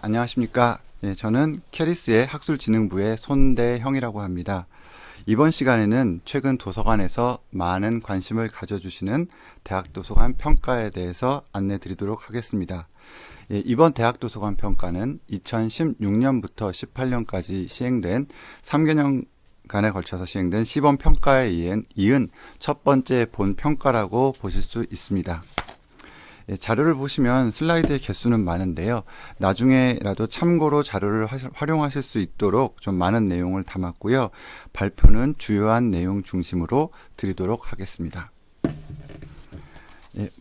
안녕하십니까. 저는 캐리스의 학술진흥부의 손대형이라고 합니다. 이번 시간에는 최근 도서관에서 많은 관심을 가져주시는 대학도서관 평가에 대해서 안내 드리도록 하겠습니다. 이번 대학도서관 평가는 2016년부터 18년까지 시행된 3개년간에 걸쳐서 시행된 시범 평가에 이은 첫 번째 본 평가라고 보실 수 있습니다. 자료를 보시면 슬라이드의 개수는 많은데요. 나중에라도 참고로 자료를 활용하실 수 있도록 좀 많은 내용을 담았고요. 발표는 주요한 내용 중심으로 드리도록 하겠습니다.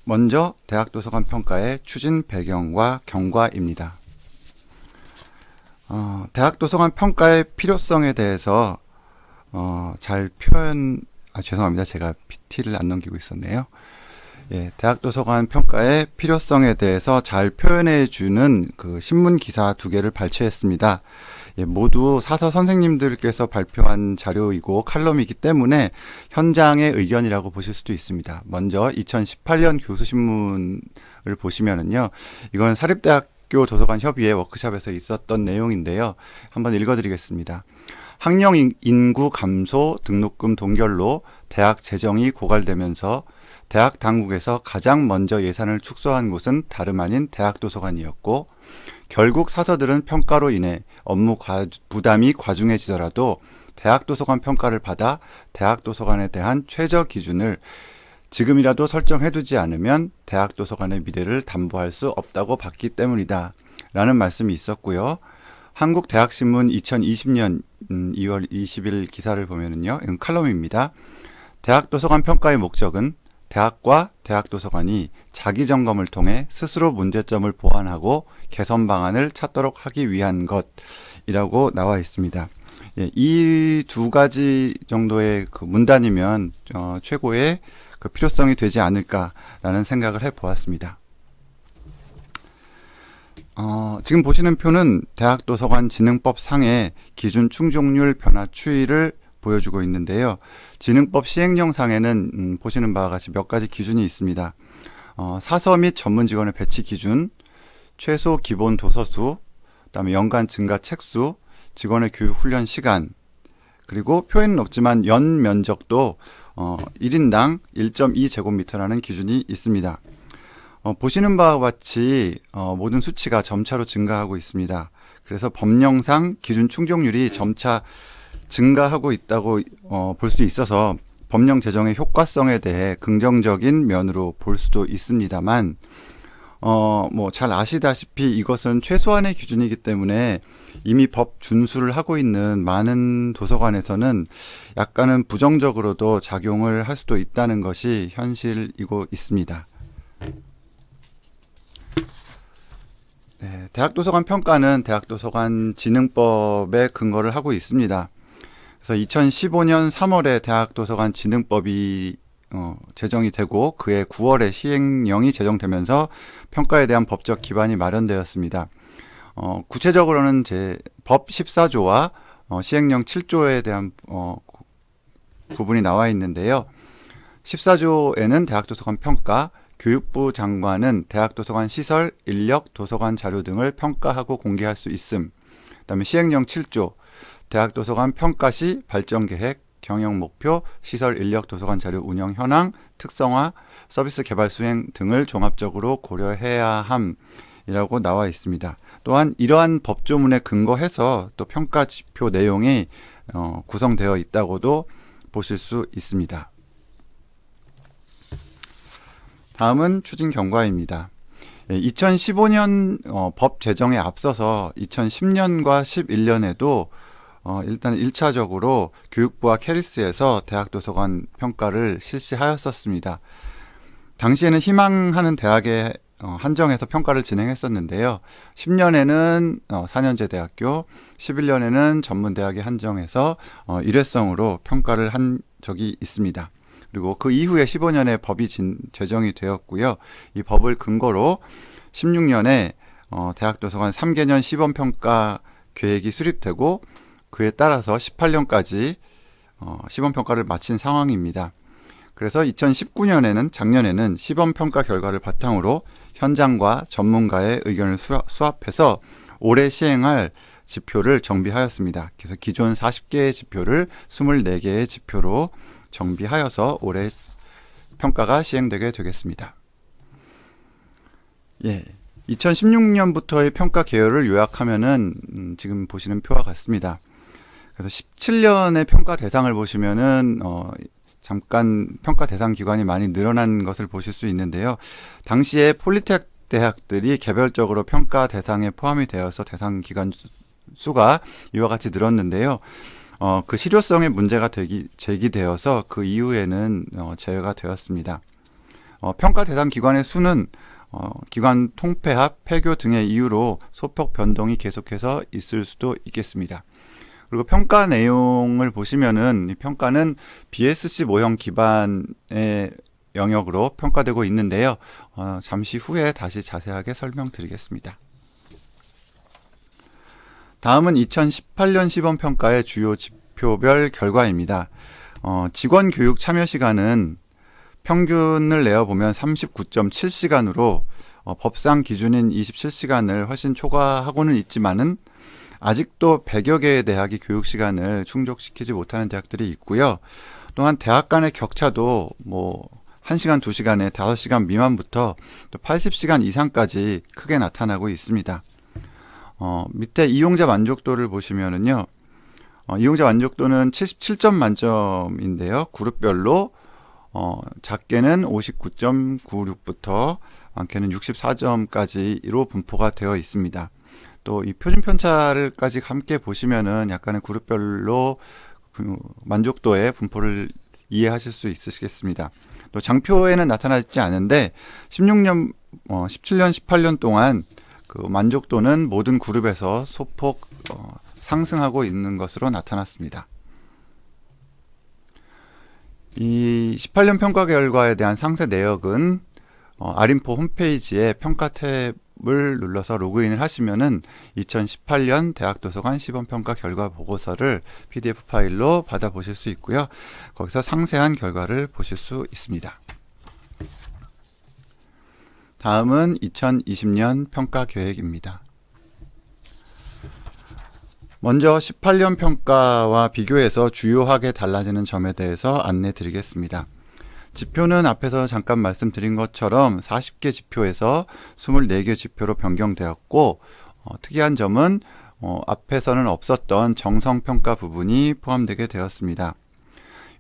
먼저 대학도서관 평가의 추진 배경과 경과입니다. 대학도서관 평가의 필요성에 대해서 죄송합니다. 제가 PT를 안 넘기고 있었네요. 대학도서관 평가의 필요성에 대해서 잘 표현해주는 신문 기사 2개를 발췌했습니다. 모두 사서 선생님들께서 발표한 자료이고 칼럼이기 때문에 현장의 의견이라고 보실 수도 있습니다. 먼저 2018년 교수신문을 보시면은요, 이건 사립대학교 도서관 협의회 워크숍에서 있었던 내용인데요. 한번 읽어드리겠습니다. 학령 인구 감소 등록금 동결로 대학 재정이 고갈되면서 대학 당국에서 가장 먼저 예산을 축소한 곳은 다름 아닌 대학도서관이었고, 결국 사서들은 평가로 인해 업무 부담이 과중해지더라도 대학도서관 평가를 받아 대학도서관에 대한 최저 기준을 지금이라도 설정해두지 않으면 대학도서관의 미래를 담보할 수 없다고 봤기 때문이다 라는 말씀이 있었고요. 한국대학신문 2020년 2월 20일 기사를 보면은요, 이건 칼럼입니다. 대학도서관 평가의 목적은 대학과 대학도서관이 자기 점검을 통해 스스로 문제점을 보완하고 개선 방안을 찾도록 하기 위한 것이라고 나와 있습니다. 이 2가지 정도의 문단이면 최고의 필요성이 되지 않을까라는 생각을 해보았습니다. 지금 보시는 표는 대학도서관 진흥법 상의 기준 충족률 변화 추이를 보여주고 있는데요. 진흥법 시행령상에는 보시는 바와 같이 몇 가지 기준이 있습니다. 사서 및 전문 직원의 배치 기준, 최소 기본 도서수, 그다음에 연간 증가 책수, 직원의 교육 훈련 시간, 그리고 표에는 없지만 연 면적도 1인당 1.2제곱미터라는 기준이 있습니다. 보시는 바와 같이 모든 수치가 점차로 증가하고 있습니다. 그래서 법령상 기준 충족률이 점차 증가하고 있다고 볼 수 있어서 법령 제정의 효과성에 대해 긍정적인 면으로 볼 수도 있습니다만, 잘 아시다시피 이것은 최소한의 기준이기 때문에 이미 법 준수를 하고 있는 많은 도서관에서는 약간은 부정적으로도 작용을 할 수도 있다는 것이 현실이고 있습니다. 대학도서관 평가는 대학도서관 진흥법에 근거를 하고 있습니다. 그래서 2015년 3월에 대학도서관 진흥법이 제정이 되고 그해 9월에 시행령이 제정되면서 평가에 대한 법적 기반이 마련되었습니다. 구체적으로는 법 14조와 시행령 7조에 대한 부분이 나와 있는데요. 14조에는 대학도서관 평가, 교육부 장관은 대학도서관 시설, 인력, 도서관 자료 등을 평가하고 공개할 수 있음. 그다음에 시행령 7조, 대학도서관 평가 시 발전계획, 경영목표, 시설, 인력, 도서관 자료 운영 현황, 특성화, 서비스 개발 수행 등을 종합적으로 고려해야 함이라고 나와 있습니다. 또한 이러한 법조문에 근거해서 또 평가 지표 내용이 구성되어 있다고도 보실 수 있습니다. 다음은 추진 경과입니다. 2015년 법 제정에 앞서서 2010년과 11년에도 일단 1차적으로 교육부와 캐리스에서 대학도서관 평가를 실시하였었습니다. 당시에는 희망하는 대학에 한정해서 평가를 진행했었는데요. 10년에는 4년제 대학교, 11년에는 전문대학에 한정해서 일회성으로 평가를 한 적이 있습니다. 그리고 그 이후에 15년에 법이 제정이 되었고요. 이 법을 근거로 16년에 대학도서관 3개년 시범평가 계획이 수립되고 그에 따라서 18년까지 시범평가를 마친 상황입니다. 그래서 2019년에는 작년에는 시범평가 결과를 바탕으로 현장과 전문가의 의견을 수합해서 올해 시행할 지표를 정비하였습니다. 그래서 기존 40개의 지표를 24개의 지표로 정비하여서 올해 평가가 시행되게 되겠습니다. 예. 2016년부터의 평가 계열을 요약하면은 지금 보시는 표와 같습니다. 그래서 17년의 평가 대상을 보시면은 잠깐 평가 대상 기관이 많이 늘어난 것을 보실 수 있는데요. 당시에 폴리텍 대학들이 개별적으로 평가 대상에 포함이 되어서 대상 기관 수가 이와 같이 늘었는데요. 그 실효성의 문제가 제기되어서 그 이후에는 제외가 되었습니다. 평가 대상 기관의 수는 기관 통폐합, 폐교 등의 이유로 소폭 변동이 계속해서 있을 수도 있겠습니다. 그리고 평가 내용을 보시면은 이 평가는 BSC 모형 기반의 영역으로 평가되고 있는데요. 잠시 후에 다시 자세하게 설명드리겠습니다. 다음은 2018년 시범평가의 주요 지표별 결과입니다. 직원 교육 참여 시간은 평균을 내어보면 39.7시간으로 법상 기준인 27시간을 훨씬 초과하고는 있지만은 아직도 100여 개의 대학이 교육 시간을 충족시키지 못하는 대학들이 있고요. 또한 대학 간의 격차도 1시간, 2시간에 5시간 미만부터 또 80시간 이상까지 크게 나타나고 있습니다. 밑에 이용자 만족도를 보시면은요. 이용자 만족도는 77점 만점인데요. 그룹별로 작게는 59.96부터 많게는 64점까지로 분포가 되어 있습니다. 또 이 표준 편차를까지 함께 보시면은 약간의 그룹별로 만족도의 분포를 이해하실 수 있으시겠습니다. 또 장표에는 나타나지 않은데 17년, 18년 동안 그 만족도는 모든 그룹에서 소폭 상승하고 있는 것으로 나타났습니다. 이 18년 평가 결과에 대한 상세 내역은 아림포 홈페이지에 평가 탭을 눌러서 로그인을 하시면은 2018년 대학도서관 시범평가 결과 보고서를 PDF 파일로 받아보실 수 있고요. 거기서 상세한 결과를 보실 수 있습니다. 다음은 2020년 평가 계획입니다. 먼저 18년 평가와 비교해서 주요하게 달라지는 점에 대해서 안내 드리겠습니다. 지표는 앞에서 잠깐 말씀드린 것처럼 40개 지표에서 24개 지표로 변경되었고 특이한 점은 앞에서는 없었던 정성평가 부분이 포함되게 되었습니다.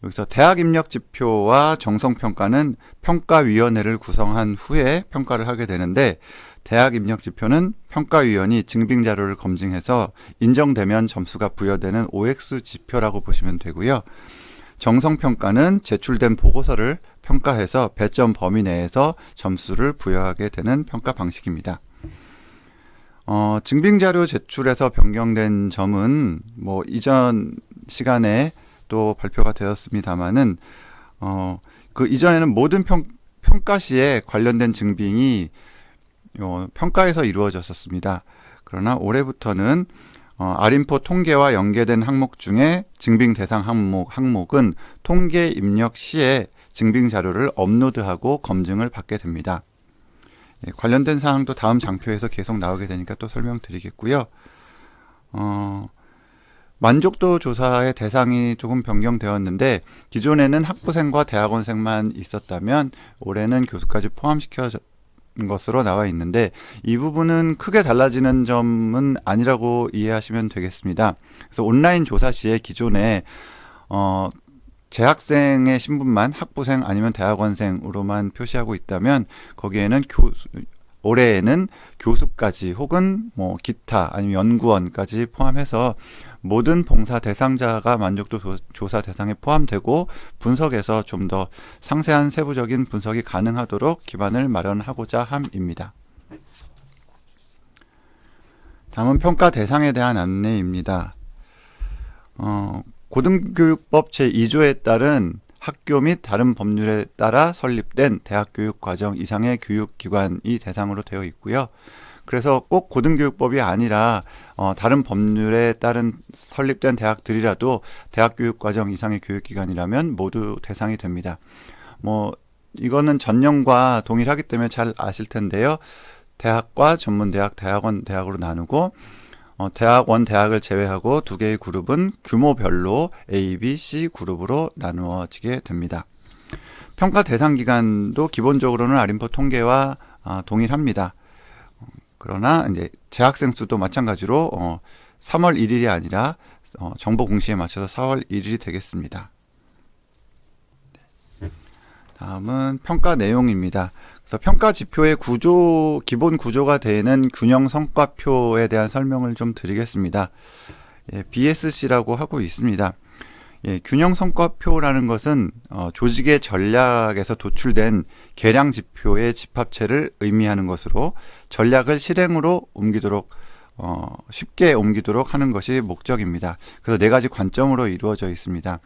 여기서 대학 입력 지표와 정성평가는 평가위원회를 구성한 후에 평가를 하게 되는데 대학 입력 지표는 평가위원이 증빙자료를 검증해서 인정되면 점수가 부여되는 OX 지표라고 보시면 되고요. 정성평가는 제출된 보고서를 평가해서 배점 범위 내에서 점수를 부여하게 되는 평가 방식입니다. 증빙자료 제출에서 변경된 점은 이전 시간에 또 발표가 되었습니다만은 그 이전에는 모든 평가 시에 관련된 증빙이 평가에서 이루어졌었습니다. 그러나 올해부터는 아림포 통계와 연계된 항목 중에 증빙 대상 항목은 통계 입력 시에 증빙 자료를 업로드하고 검증을 받게 됩니다. 관련된 사항도 다음 장표에서 계속 나오게 되니까 또 설명드리겠고요. 만족도 조사의 대상이 조금 변경되었는데 기존에는 학부생과 대학원생만 있었다면 올해는 교수까지 포함시켜진 것으로 나와 있는데 이 부분은 크게 달라지는 점은 아니라고 이해하시면 되겠습니다. 그래서 온라인 조사 시에 기존에 재학생의 신분만 학부생 아니면 대학원생으로만 표시하고 있다면 거기에는 올해에는 교수까지 혹은 기타 아니면 연구원까지 포함해서 모든 봉사 대상자가 만족도 조사 대상에 포함되고 분석에서 좀 더 상세한 세부적인 분석이 가능하도록 기반을 마련하고자 함입니다. 다음은 평가 대상에 대한 안내입니다. 고등교육법 제2조에 따른 학교 및 다른 법률에 따라 설립된 대학교육과정 이상의 교육기관이 대상으로 되어 있고요. 그래서 꼭 고등교육법이 아니라 다른 법률에 따른 설립된 대학들이라도 대학교육과정 이상의 교육기관이라면 모두 대상이 됩니다. 이거는 전형과 동일하기 때문에 잘 아실 텐데요. 대학과 전문대학, 대학원, 대학으로 나누고 대학원, 대학을 제외하고 두 개의 그룹은 규모별로 A, B, C 그룹으로 나누어지게 됩니다. 평가 대상 기간도 기본적으로는 아림포 통계와 동일합니다. 그러나 이제 재학생 수도 마찬가지로 3월 1일이 아니라 정보 공시에 맞춰서 4월 1일이 되겠습니다. 다음은 평가 내용입니다. 그래서 평가 지표의 기본 구조가 되는 균형 성과표에 대한 설명을 좀 드리겠습니다. BSC라고 하고 있습니다. 균형 성과표라는 것은 조직의 전략에서 도출된 계량 지표의 집합체를 의미하는 것으로 전략을 실행으로 옮기도록 쉽게 옮기도록 하는 것이 목적입니다. 그래서 네 가지 관점으로 이루어져 있습니다.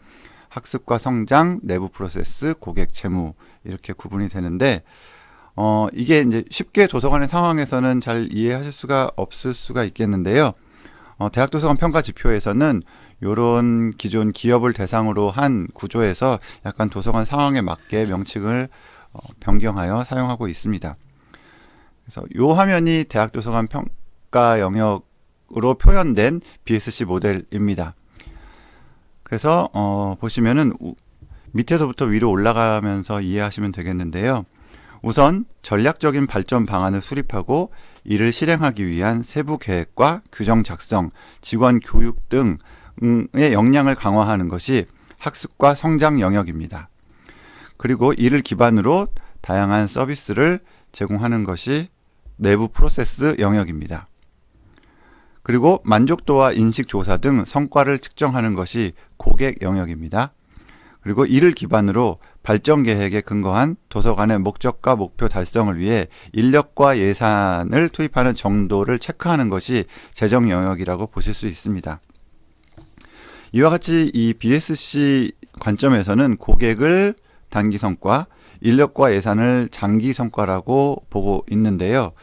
학습과 성장, 내부 프로세스, 고객 재무 이렇게 구분이 되는데 이게 이제 쉽게 도서관의 상황에서는 잘 이해하실 수가 없을 수가 있겠는데요. 대학 도서관 평가 지표에서는 이런 기존 기업을 대상으로 한 구조에서 약간 도서관 상황에 맞게 명칭을 변경하여 사용하고 있습니다. 그래서 이 화면이 대학 도서관 평가 영역으로 표현된 BSC 모델입니다. 그래서 보시면은 밑에서부터 위로 올라가면서 이해하시면 되겠는데요. 우선 전략적인 발전 방안을 수립하고 이를 실행하기 위한 세부 계획과 규정 작성, 직원 교육 등의 역량을 강화하는 것이 학습과 성장 영역입니다. 그리고 이를 기반으로 다양한 서비스를 제공하는 것이 내부 프로세스 영역입니다. 그리고 만족도와 인식 조사 등 성과를 측정하는 것이 고객 영역입니다. 그리고 이를 기반으로 발전 계획에 근거한 도서관의 목적과 목표 달성을 위해 인력과 예산을 투입하는 정도를 체크하는 것이 재정 영역이라고 보실 수 있습니다. 이와 같이 이 BSC 관점에서는 고객을 단기 성과, 인력과 예산을 장기 성과라고 보고 있는데요.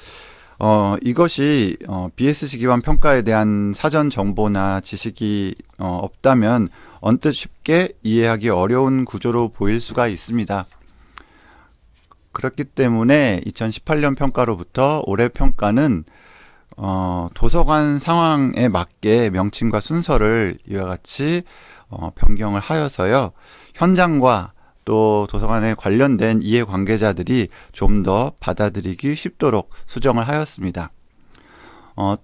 이것이 BSC 기반 평가에 대한 사전 정보나 지식이 없다면 언뜻 쉽게 이해하기 어려운 구조로 보일 수가 있습니다. 그렇기 때문에 2018년 평가로부터 올해 평가는 도서관 상황에 맞게 명칭과 순서를 이와 같이 변경을 하여서요. 현장과 또 도서관에 관련된 이해관계자들이 좀 더 받아들이기 쉽도록 수정을 하였습니다.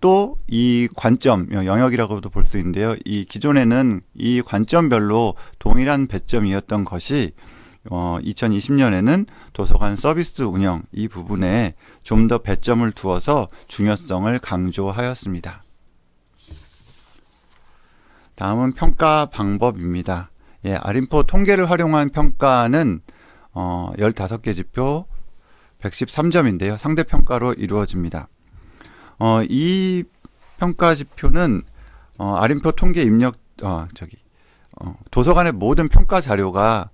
또 이 관점, 영역이라고도 볼 수 있는데요. 이 기존에는 이 관점별로 동일한 배점이었던 것이 2020년에는 도서관 서비스 운영 이 부분에 좀 더 배점을 두어서 중요성을 강조하였습니다. 다음은 평가 방법입니다. 아림포 통계를 활용한 평가는 15개 지표 113점인데요. 상대평가로 이루어집니다. 이 평가 지표는 아림포 통계 입력 도서관의 모든 평가 자료가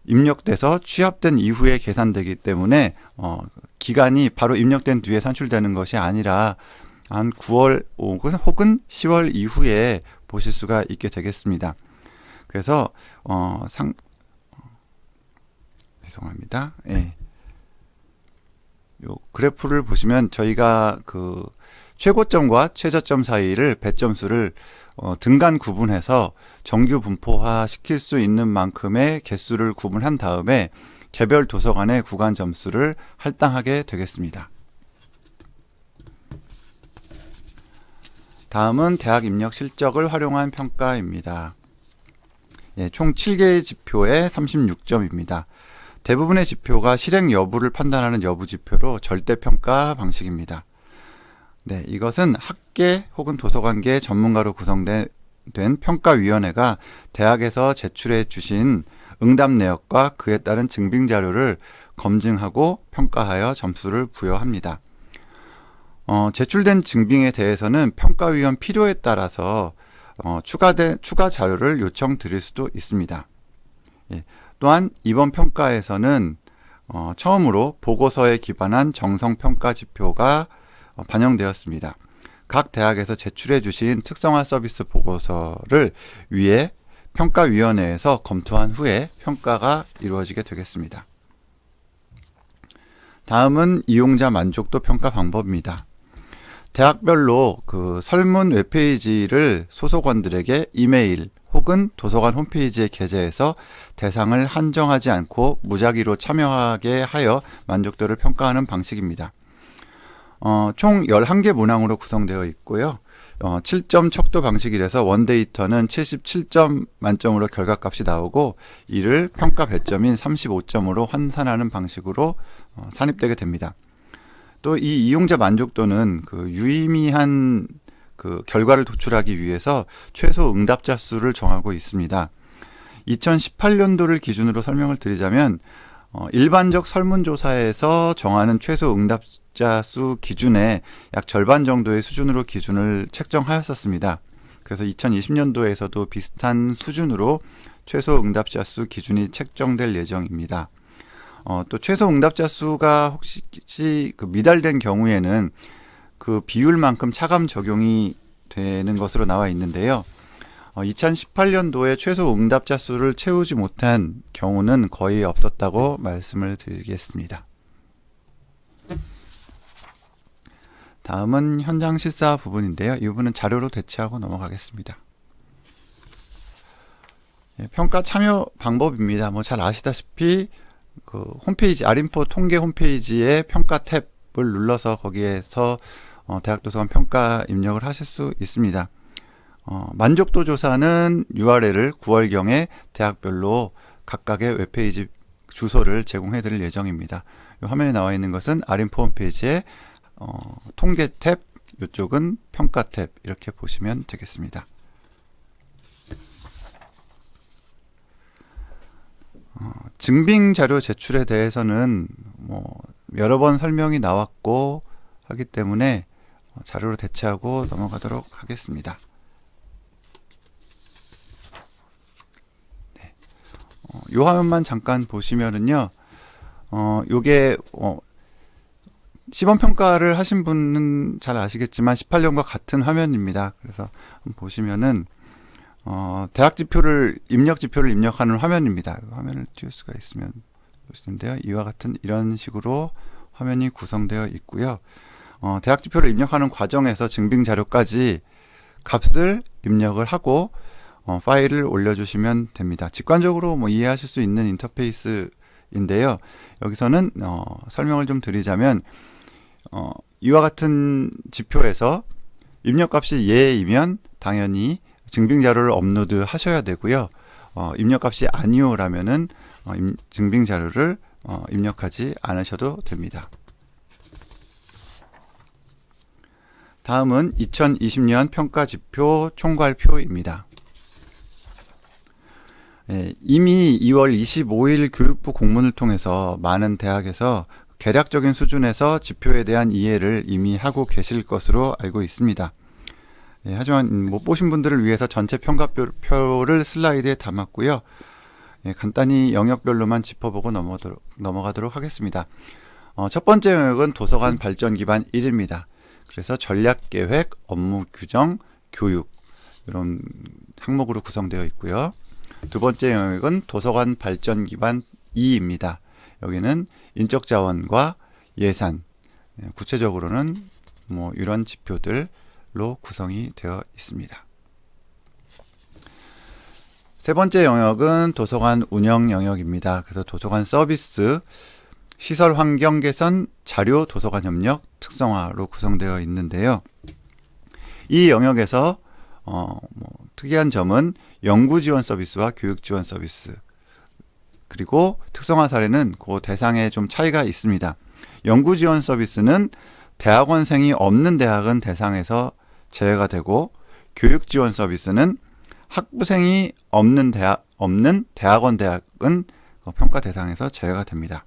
입력돼서 취합된 이후에 계산되기 때문에 기간이 바로 입력된 뒤에 산출되는 것이 아니라 한 9월 혹은 10월 이후에 보실 수가 있게 되겠습니다. 그래서 죄송합니다. 요 그래프를 보시면 저희가 그 최고점과 최저점 사이를 배점수를 등간 구분해서 정규 분포화 시킬 수 있는 만큼의 개수를 구분한 다음에 개별 도서관의 구간 점수를 할당하게 되겠습니다. 다음은 대학 입력 실적을 활용한 평가입니다. 총 7개의 지표에 36점입니다. 대부분의 지표가 실행 여부를 판단하는 여부 지표로 절대평가 방식입니다. 이것은 학계 혹은 도서관계 전문가로 구성된 평가위원회가 대학에서 제출해 주신 응답 내역과 그에 따른 증빙 자료를 검증하고 평가하여 점수를 부여합니다. 제출된 증빙에 대해서는 평가위원 필요에 따라서 추가 자료를 요청드릴 수도 있습니다. 또한 이번 평가에서는 처음으로 보고서에 기반한 정성평가 지표가 반영되었습니다. 각 대학에서 제출해 주신 특성화 서비스 보고서를 위해 평가위원회에서 검토한 후에 평가가 이루어지게 되겠습니다. 다음은 이용자 만족도 평가 방법입니다. 대학별로 그 설문 웹페이지를 소속원들에게 이메일 혹은 도서관 홈페이지에 게재해서 대상을 한정하지 않고 무작위로 참여하게 하여 만족도를 평가하는 방식입니다. 총 11개 문항으로 구성되어 있고요. 7점 척도 방식이라서 원데이터는 77점 만점으로 결과값이 나오고 이를 평가 배점인 35점으로 환산하는 방식으로 산입되게 됩니다. 또 이 이용자 만족도는 그 유의미한 그 결과를 도출하기 위해서 최소 응답자 수를 정하고 있습니다. 2018년도를 기준으로 설명을 드리자면 일반적 설문조사에서 정하는 최소 응답자 수 기준의 약 절반 정도의 수준으로 기준을 책정하였었습니다. 그래서 2020년도에서도 비슷한 수준으로 최소 응답자 수 기준이 책정될 예정입니다. 또 최소 응답자 수가 혹시 그 미달된 경우에는 그 비율만큼 차감 적용이 되는 것으로 나와 있는데요. 2018년도에 최소 응답자 수를 채우지 못한 경우는 거의 없었다고 말씀을 드리겠습니다. 다음은 현장 실사 부분인데요. 이 부분은 자료로 대체하고 넘어가겠습니다. 평가 참여 방법입니다. 뭐 잘 아시다시피 그 홈페이지 아린포 통계 홈페이지의 평가 탭을 눌러서 거기에서 대학도서관 평가 입력을 하실 수 있습니다. 만족도 조사는 URL을 9월경에 대학별로 각각의 웹페이지 주소를 제공해 드릴 예정입니다. 이 화면에 나와 있는 것은 아린포 홈페이지의 통계 탭, 이쪽은 평가 탭 이렇게 보시면 되겠습니다. 증빙 자료 제출에 대해서는 뭐 여러 번 설명이 나왔고 하기 때문에 자료로 대체하고 넘어가도록 하겠습니다. 네. 이 화면만 잠깐 보시면은요, 요게 시범 평가를 하신 분은 잘 아시겠지만 18년과 같은 화면입니다. 그래서 보시면은 대학 지표를 입력 지표를 입력하는 화면입니다. 화면을 띄울 수가 있으면 보시는데요. 이와 같은 이런 식으로 화면이 구성되어 있고요. 대학 지표를 입력하는 과정에서 증빙 자료까지 값을 입력을 하고 파일을 올려주시면 됩니다. 직관적으로 뭐 이해하실 수 있는 인터페이스인데요. 여기서는 설명을 좀 드리자면 이와 같은 지표에서 입력값이 예이면 당연히 증빙 자료를 업로드 하셔야 되고요. 입력값이 아니오라면은 증빙 자료를 입력하지 않으셔도 됩니다. 다음은 2020년 평가지표 총괄표입니다. 이미 2월 25일 교육부 공문을 통해서 많은 대학에서 개략적인 수준에서 지표에 대한 이해를 이미 하고 계실 것으로 알고 있습니다. 하지만 못 보신 분들을 위해서 전체 평가표를 슬라이드에 담았고요. 간단히 영역별로만 짚어보고 넘어가도록 하겠습니다. 첫 번째 영역은 도서관 발전 기반 1입니다. 그래서 전략계획, 업무 규정, 교육 이런 항목으로 구성되어 있고요. 두 번째 영역은 도서관 발전 기반 2입니다. 여기는 인적 자원과 예산, 구체적으로는 뭐 이런 지표들로 구성이 되어 있습니다. 세 번째 영역은 도서관 운영 영역입니다. 그래서 도서관 서비스, 시설 환경 개선, 자료 도서관 협력, 특성화로 구성되어 있는데요. 이 영역에서 특이한 점은 연구 지원 서비스와 교육 지원 서비스, 그리고 특성화 사례는 그 대상에 좀 차이가 있습니다. 연구 지원 서비스는 대학원생이 없는 대학은 대상에서 제외가 되고, 교육 지원 서비스는 학부생이 없는 대학원 대학은 평가 대상에서 제외가 됩니다.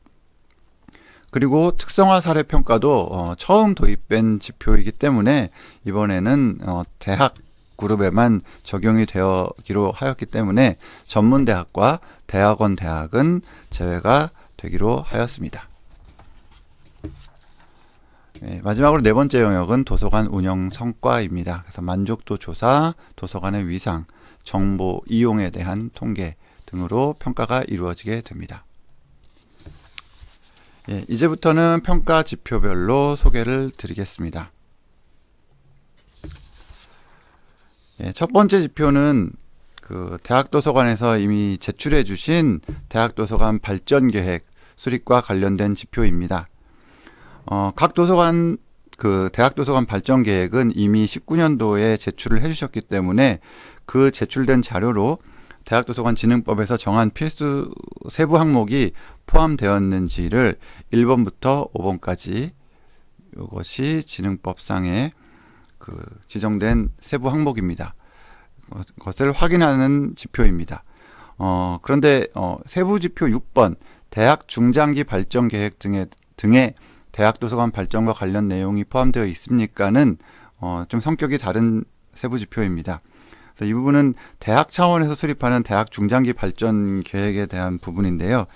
그리고 특성화 사례 평가도 처음 도입된 지표이기 때문에 이번에는 대학 그룹에만 적용이 되기로 하였기 때문에 전문 대학과 대학원 대학은 제외가 되기로 하였습니다. 마지막으로 네 번째 영역은 도서관 운영 성과입니다. 그래서 만족도 조사, 도서관의 위상, 정보 이용에 대한 통계 등으로 평가가 이루어지게 됩니다. 예, 이제부터는 평가 지표별로 소개를 드리겠습니다. 예, 첫 번째 지표는 그 대학도서관에서 이미 제출해 주신 대학도서관 발전계획 수립과 관련된 지표입니다. 각 도서관 그 대학도서관 발전계획은 이미 19년도에 제출을 해주셨기 때문에 그 제출된 자료로 대학도서관진흥법에서 정한 필수 세부 항목이 포함되었는지를 1번부터 5번까지 이것이 진흥법상의 그 지정된 세부 항목입니다. 것을 확인하는 지표입니다. 그런데 세부 지표 6번 대학 중장기 발전 계획 등의 대학도서관 발전과 관련 내용이 포함되어 있습니까는 좀 성격이 다른 세부 지표입니다. 그래서 이 부분은 대학 차원에서 수립하는 대학 중장기 발전 계획에 대한 부분인데요.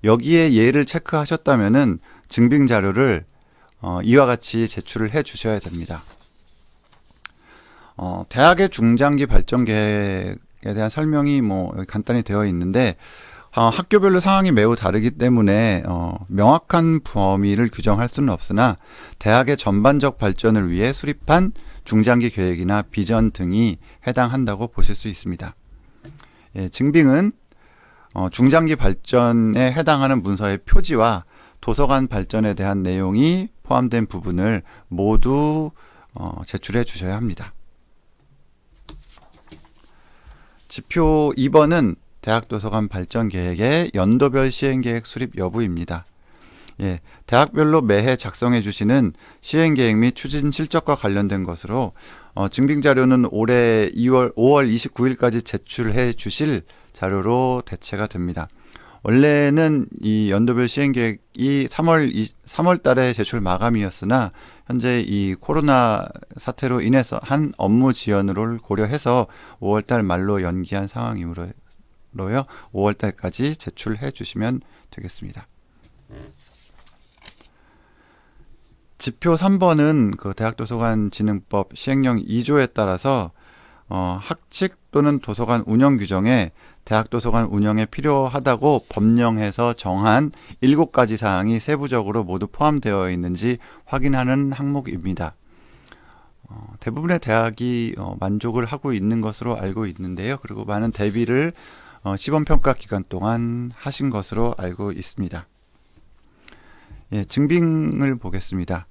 여기에 예를 체크하셨다면은 증빙 자료를 이와 같이 제출을 해 주셔야 됩니다. 대학의 중장기 발전 계획에 대한 설명이 여기 간단히 되어 있는데 학교별로 상황이 매우 다르기 때문에 명확한 범위를 규정할 수는 없으나 대학의 전반적 발전을 위해 수립한 중장기 계획이나 비전 등이 해당한다고 보실 수 있습니다. 예, 증빙은 중장기 발전에 해당하는 문서의 표지와 도서관 발전에 대한 내용이 포함된 부분을 모두 제출해 주셔야 합니다. 지표 2번은 대학도서관 발전 계획의 연도별 시행계획 수립 여부입니다. 예, 대학별로 매해 작성해 주시는 시행계획 및 추진 실적과 관련된 것으로 증빙자료는 올해 5월 29일까지 제출해 주실 자료로 대체가 됩니다. 원래는 이 연도별 시행계획이 3월 달에 제출 마감이었으나 현재 이 코로나 사태로 인해서 한 업무 지연을 고려해서 5월 달 말로 연기한 상황이므로요. 5월 달까지 제출해 주시면 되겠습니다. 지표 3번은 그 대학도서관진흥법 시행령 2조에 따라서 학칙 또는 도서관 운영 규정에 대학도서관 운영에 필요하다고 법령에서 정한 7가지 사항이 세부적으로 모두 포함되어 있는지 확인하는 항목입니다. 대부분의 대학이 만족을 하고 있는 것으로 알고 있는데요. 그리고 많은 대비를 시범평가 기간 동안 하신 것으로 알고 있습니다. 예, 증빙을 보겠습니다.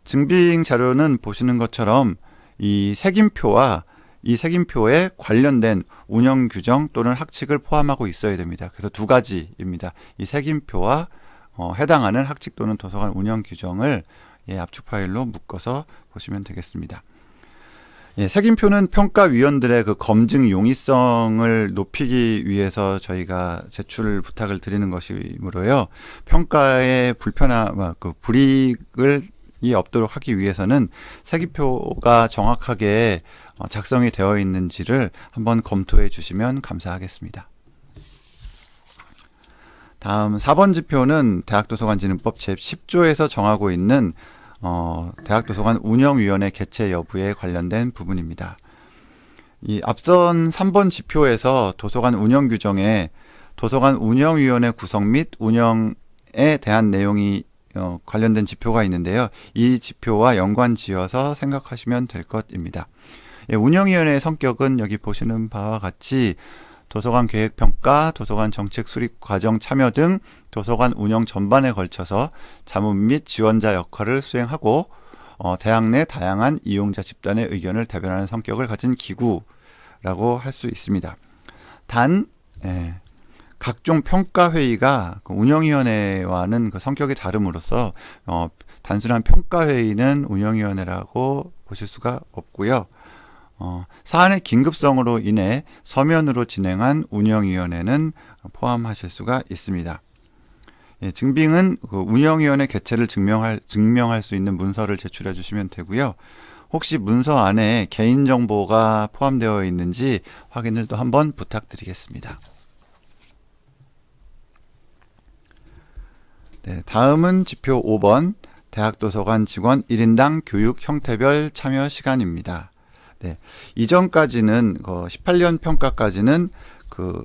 증빙 자료는 보시는 것처럼 이 색임표와 이 색임표에 관련된 운영 규정 또는 학칙을 포함하고 있어야 됩니다. 그래서 두 가지입니다. 이 색임표와 해당하는 학칙 또는 도서관 운영 규정을 압축 파일로 묶어서 보시면 되겠습니다. 예, 색임표는 평가위원들의 그 검증 용이성을 높이기 위해서 저희가 제출 부탁을 드리는 것이므로요. 평가에 불이익이 없도록 하기 위해서는 색임표가 정확하게 작성이 되어 있는지를 한번 검토해 주시면 감사하겠습니다. 다음 4번 지표는 대학도서관진흥법 제10조에서 정하고 있는 대학도서관 운영위원회 개최 여부에 관련된 부분입니다. 이 앞선 3번 지표에서 도서관 운영 규정에 도서관 운영위원회 구성 및 운영에 대한 내용이 관련된 지표가 있는데요. 이 지표와 연관 지어서 생각하시면 될 것입니다. 예, 운영위원회의 성격은 여기 보시는 바와 같이 도서관 계획평가, 도서관 정책 수립 과정 참여 등 도서관 운영 전반에 걸쳐서 자문 및 지원자 역할을 수행하고 대학 내 다양한 이용자 집단의 의견을 대변하는 성격을 가진 기구라고 할 수 있습니다. 단 각종 평가회의가 운영위원회와는 그 성격이 다름으로써 단순한 평가회의는 운영위원회라고 보실 수가 없고요. 사안의 긴급성으로 인해 서면으로 진행한 운영위원회는 포함하실 수가 있습니다. 예, 증빙은 그 운영위원회 개최를 증명할 수 있는 문서를 제출해 주시면 되고요. 혹시 문서 안에 개인정보가 포함되어 있는지 확인을 또 한번 부탁드리겠습니다. 네, 다음은 지표 5번 대학도서관 직원 1인당 교육 형태별 참여 시간입니다. 네, 이전까지는 18년 평가까지는 그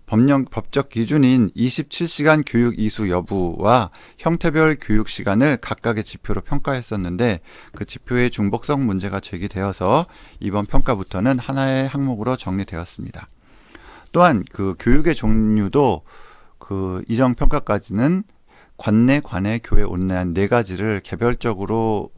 법적 기준인 27시간 교육 이수 여부와 형태별 교육 시간을 각각의 지표로 평가했었는데 그 지표의 중복성 문제가 제기되어서 이번 평가부터는 하나의 항목으로 정리되었습니다. 또한 그 교육의 종류도 그 이전 평가까지는 관내, 관외, 교회, 온라인 네 가지를 개별적으로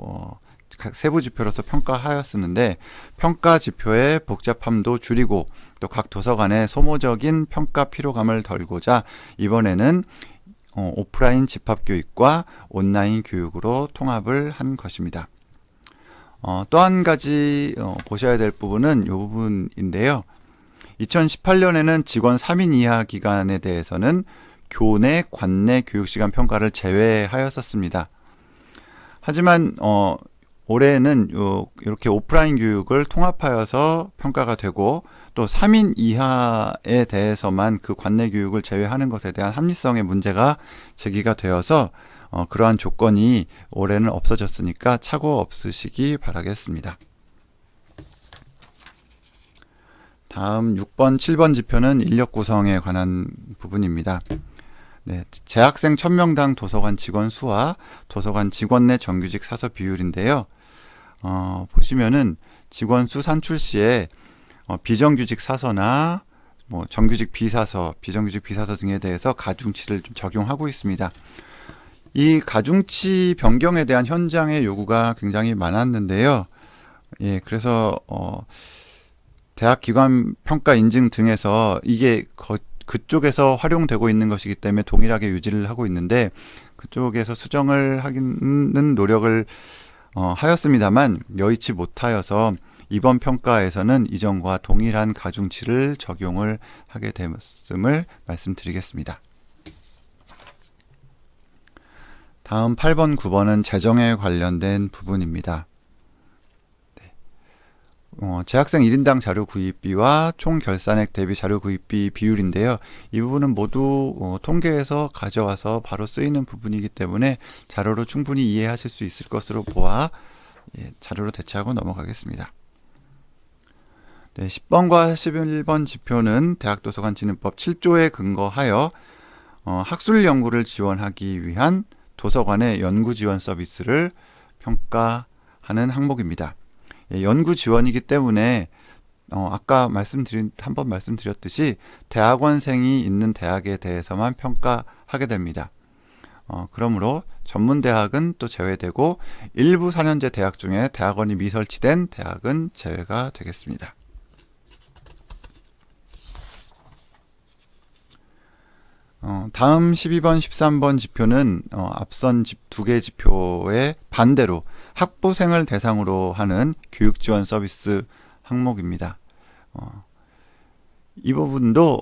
각 세부 지표로서 평가하였었는데 평가 지표의 복잡함도 줄이고 또 각 도서관의 소모적인 평가 피로감을 덜고자 이번에는 오프라인 집합교육과 온라인 교육으로 통합을 한 것입니다. 또 한 가지 보셔야 될 부분은 이 부분인데요. 2018년에는 직원 3인 이하 기관에 대해서는 교내, 관내 교육시간 평가를 제외하였었습니다. 하지만 올해는 이렇게 오프라인 교육을 통합하여서 평가가 되고 또 3인 이하에 대해서만 그 관내 교육을 제외하는 것에 대한 합리성의 문제가 제기가 되어서 그러한 조건이 올해는 없어졌으니까 착오 없으시기 바라겠습니다. 다음 6번, 7번 지표는 인력 구성에 관한 부분입니다. 네, 재학생 1000명당 도서관 직원 수와 도서관 직원 내 정규직 사서 비율인데요. 보시면은 직원 수 산출 시에 비정규직 사서나 정규직 비사서, 비정규직 비사서 등에 대해서 가중치를 좀 적용하고 있습니다. 이 가중치 변경에 대한 현장의 요구가 굉장히 많았는데요. 예, 그래서 대학 기관 평가 인증 등에서 이게 그쪽에서 활용되고 있는 것이기 때문에 동일하게 유지를 하고 있는데 그쪽에서 수정을 하기는 노력을 하였습니다만 여의치 못하여서 이번 평가에서는 이전과 동일한 가중치를 적용을 하게 됐음을 말씀드리겠습니다. 다음 8번, 9번은 재정에 관련된 부분입니다. 재학생 1인당 자료 구입비와 총 결산액 대비 자료 구입비 비율인데요. 이 부분은 모두 통계에서 가져와서 바로 쓰이는 부분이기 때문에 자료로 충분히 이해하실 수 있을 것으로 보아 자료로 대체하고 넘어가겠습니다. 네, 10번과 11번 지표는 대학도서관진흥법 7조에 근거하여 학술 연구를 지원하기 위한 도서관의 연구 지원 서비스를 평가하는 항목입니다. 연구 지원이기 때문에 아까 한번 말씀드렸듯이 대학원생이 있는 대학에 대해서만 평가하게 됩니다. 그러므로 전문대학은 또 제외되고 일부 4년제 대학 중에 대학원이 미설치된 대학은 제외가 되겠습니다. 다음 12번, 13번 지표는 앞선 두 개 지표의 반대로 학부생을 대상으로 하는 교육지원 서비스 항목입니다. 이 부분도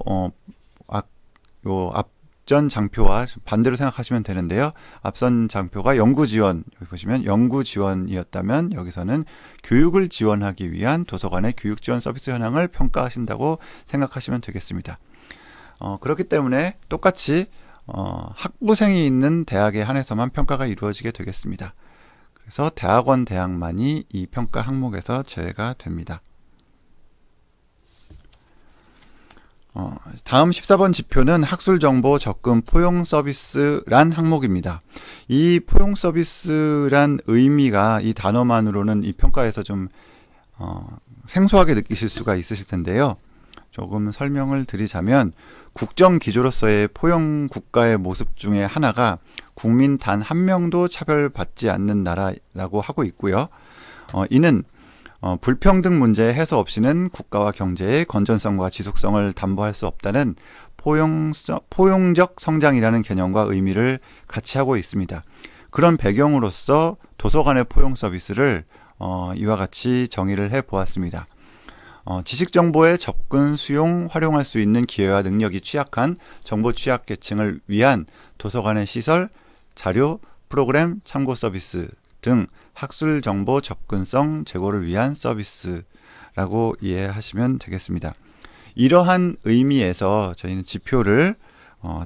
앞전 장표와 반대로 생각하시면 되는데요. 앞선 장표가 연구지원, 여기 보시면 연구지원이었다면 여기서는 교육을 지원하기 위한 도서관의 교육지원 서비스 현황을 평가하신다고 생각하시면 되겠습니다. 그렇기 때문에 똑같이 학부생이 있는 대학에 한해서만 평가가 이루어지게 되겠습니다. 그래서 대학원 대학만이 이 평가 항목에서 제외가 됩니다. 다음 14번 지표는 학술정보 접근 포용 서비스란 항목입니다. 이 포용 서비스란 의미가 이 단어만으로는 이 평가에서 좀 생소하게 느끼실 수가 있으실 텐데요. 조금 설명을 드리자면 국정기조로서의 포용 국가의 모습 중에 하나가 국민 단 한 명도 차별받지 않는 나라라고 하고 있고요. 이는 불평등 문제 해소 없이는 국가와 경제의 건전성과 지속성을 담보할 수 없다는 포용적 성장이라는 개념과 의미를 같이 하고 있습니다. 그런 배경으로서 도서관의 포용 서비스를 이와 같이 정의를 해보았습니다. 지식정보의 접근, 수용, 활용할 수 있는 기회와 능력이 취약한 정보 취약계층을 위한 도서관의 시설, 자료, 프로그램, 참고 서비스 등 학술정보 접근성 제고를 위한 서비스라고 이해하시면 되겠습니다. 이러한 의미에서 저희는 지표를